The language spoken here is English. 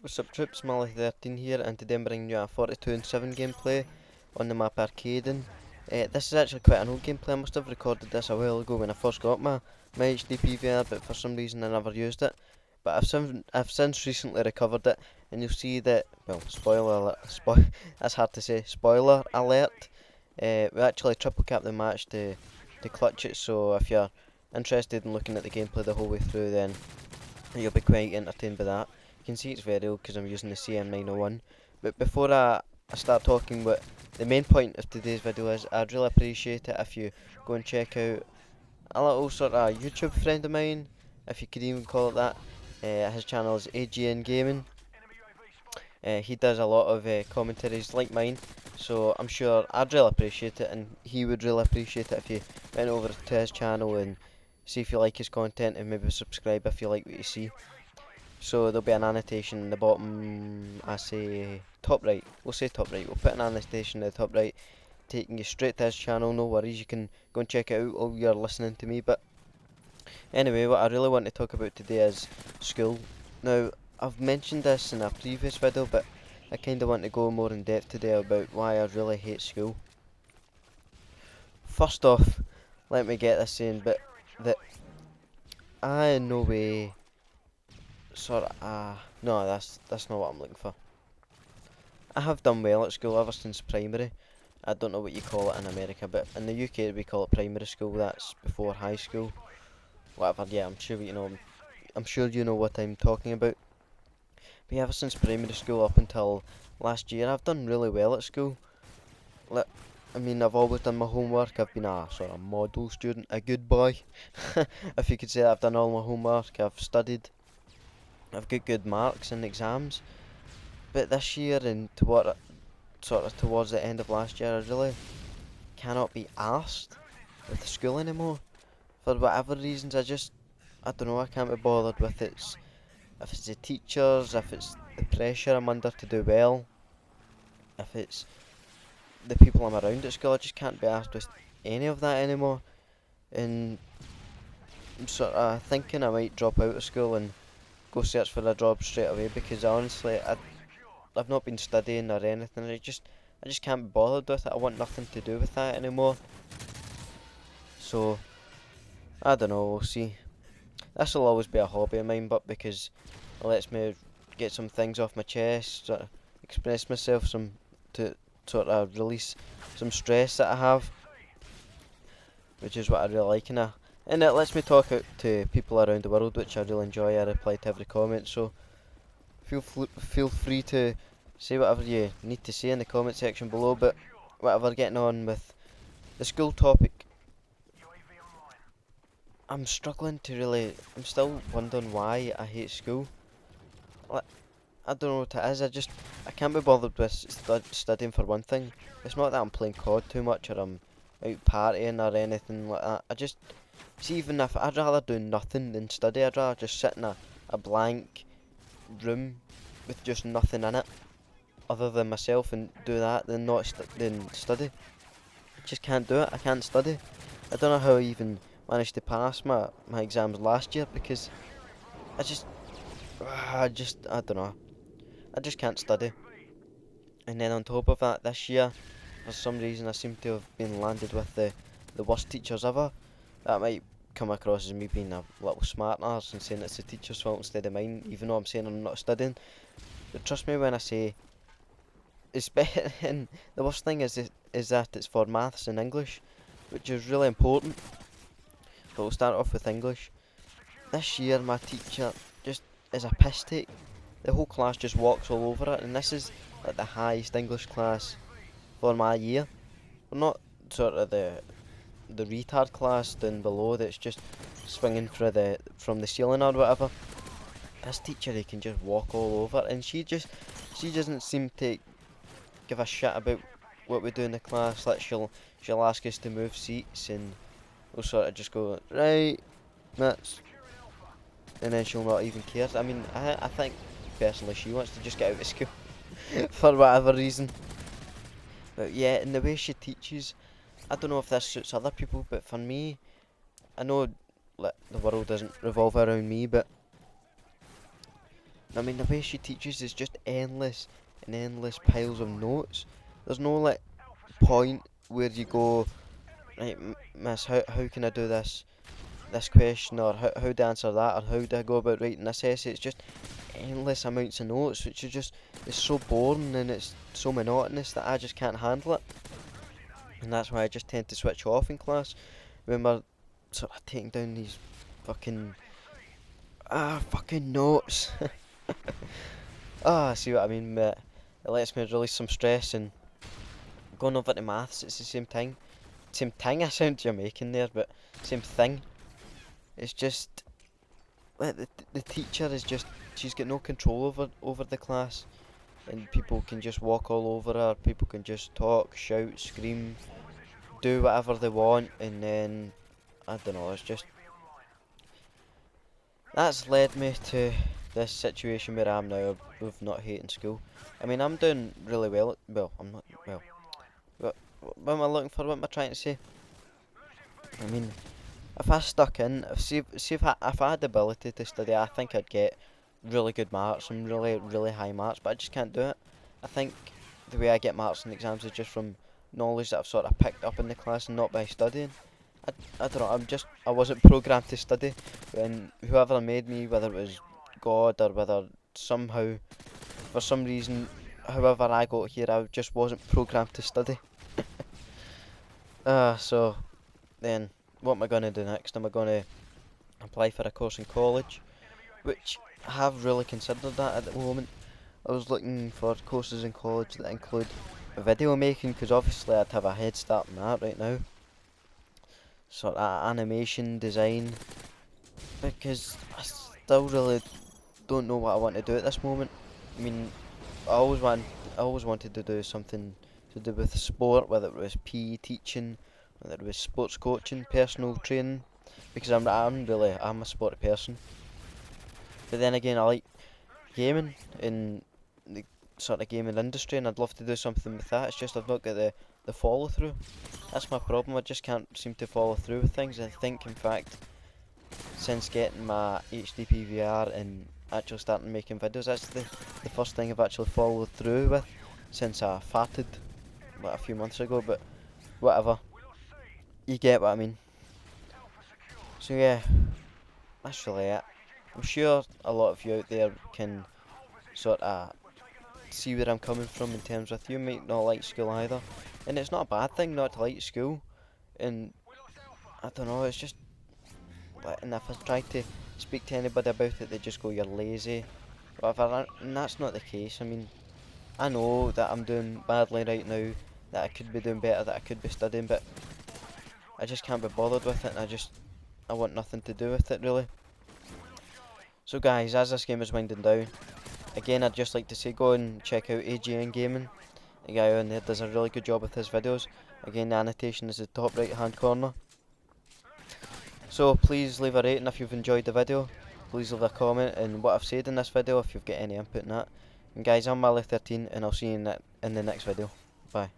What's up troops, Mally13 here, and today I'm bringing you a 42 and 7 gameplay on the map Arcaden. This is actually quite an old gameplay. I must have recorded this a while ago when I first got my HD PVR, but for some reason I never used it. But I've since recently recovered it, and you'll see that, well, spoiler alert, that's hard to say, spoiler alert, we actually triple capped the match to clutch it, so if you're interested in looking at the gameplay the whole way through, then you'll be quite entertained by that. You can see it's very old because I'm using the CM901. But before I start talking what the main point of today's video is, I'd really appreciate it if you go and check out a little sort of YouTube friend of mine, if you could even call it that. His channel is AGN Gaming. He does a lot of commentaries like mine, so I'm sure I'd really appreciate it, and he would really appreciate it if you went over to his channel and see if you like his content, and maybe subscribe if you like what you see. So there'll be an annotation in the bottom, I say top right, we'll say top right, we'll put an annotation in the top right, taking you straight to his channel. No worries, you can go and check it out while you're listening to me. But anyway, what I really want to talk about today is school. Now, I've mentioned this in a previous video, but I kind of want to go more in depth today about why I really hate school. First off, let me get this saying, but that I in no way sort of, no, that's not what I'm looking for. I have done well at school ever since primary. I don't know what you call it in America, but in the UK we call it primary school. That's before high school. Whatever. Yeah, I'm sure you know. I'm sure you know what I'm talking about. But yeah, ever since primary school up until last year, I've done really well at school. I mean, I've always done my homework. I've been a sort of model student, a good boy, if you could say that. I've done all my homework. I've studied. I've got good marks in exams. But this year and sort of towards the end of last year, I really cannot be arsed with school anymore. For whatever reasons, I don't know, I can't be bothered with it. If it's the teachers, if it's the pressure I'm under to do well, if it's the people I'm around at school, I just can't be asked with any of that anymore. And I'm sort of thinking I might drop out of school and go search for a job straight away, because honestly, I've not been studying or anything. I just can't be bothered with it. I want nothing to do with that anymore. So I don't know. We'll see. This will always be a hobby of mine, but because it lets me get some things off my chest, sort of express myself, to sort of release some stress that I have, which is what I really like, and it lets me talk out to people around the world, which I really enjoy. I reply to every comment, so feel free to say whatever you need to say in the comment section below. But whatever, getting on with the school topic, I'm still wondering why I hate school. Like, I don't know what it is. I can't be bothered with studying, for one thing. It's not that I'm playing COD too much or I'm out partying or anything like that. See, even if I'd rather do nothing than study, I'd rather just sit in a blank room with just nothing in it other than myself and do that than than study. I just can't do it. I can't study. I don't know how I even managed to pass my exams last year, because I just I don't know. I just can't study. And then on top of that, this year, for some reason, I seem to have been landed with the worst teachers ever. That might come across as me being a little smart ass and saying it's the teacher's fault instead of mine, even though I'm saying I'm not studying. But trust me when I say it's better. And the worst thing is that it's for maths and English, which is really important. But we'll start off with English. This year, my teacher just is a piss take. The whole class just walks all over it, and this is like the highest English class for my year. We're not sort of the retard class down below that's just swinging from the ceiling or whatever. This teacher, he can just walk all over, and she doesn't seem to give a shit about what we do in the class. Like, she'll ask us to move seats, and we'll sort of just go, right, that's, and then she'll not even care. I mean, I think personally she wants to just get out of school for whatever reason. But yeah, and the way she teaches, I don't know if this suits other people, but for me, I know like, the world doesn't revolve around me, but I mean, the way she teaches is just endless and endless piles of notes. There's no like point where you go, right, miss, how can I do this question, or how to answer that, or how do I go about writing this essay. It's just endless amounts of notes, which is just, it's so boring and it's so monotonous that I just can't handle it. And that's why I just tend to switch off in class when we're sort of taking down these fucking fucking notes. See what I mean? But it lets me release some stress, and going over to maths, it's the same thing. Same thing. I sound Jamaican there, but same thing. It's just like the teacher is just, she's got no control over the class, and people can just walk all over her. People can just talk, shout, scream, do whatever they want, and then I don't know. It's just, that's led me to this situation where I am now of not hating school. I mean, I'm doing really well. Well, I'm not well. What am I looking for? What am I trying to say? I mean, if I stuck in, if I had the ability to study, I think I'd get really good marks and really high marks. But I just can't do it. I think the way I get marks in exams is just from knowledge that I've sort of picked up in the class and not by studying. I don't know. I wasn't programmed to study, and whoever made me, whether it was God or whether somehow, for some reason, however I got here, I just wasn't programmed to study. So then, what am I going to do next? Am I going to apply for a course in college? Which I have really considered that at the moment. I was looking for courses in college that include video making, because obviously I'd have a head start on that right now. Sort of animation design, because I still really don't know what I want to do at this moment. I mean, I always wanted to do something to do with sport, whether it was PE teaching, whether it was sports coaching, personal training, because I'm a sporty person. But then again, I like gaming in the sort of gaming industry, and I'd love to do something with that. It's just I've not got the follow through. That's my problem. I just can't seem to follow through with things. I think, in fact, since getting my HD PVR and actually starting making videos, that's the first thing I've actually followed through with since I farted like a few months ago. But whatever, you get what I mean. So yeah, that's really it. I'm sure a lot of you out there can sort of see where I'm coming from in terms of you might not like school either, and it's not a bad thing not to like school. And I don't know, it's just like, and if I try to speak to anybody about it, they just go, "You're lazy," whatever. And that's not the case. I mean, I know that I'm doing badly right now, that I could be doing better, that I could be studying, but I just can't be bothered with it, and I want nothing to do with it really. So guys, as this game is winding down, again, I'd just like to say, go and check out AGN Gaming. The guy on there does a really good job with his videos. Again, the annotation is the top right hand corner. So please leave a rating if you've enjoyed the video. Please leave a comment on what I've said in this video if you've got any input in that. And guys, I'm Mally13, and I'll see you in the next video. Bye.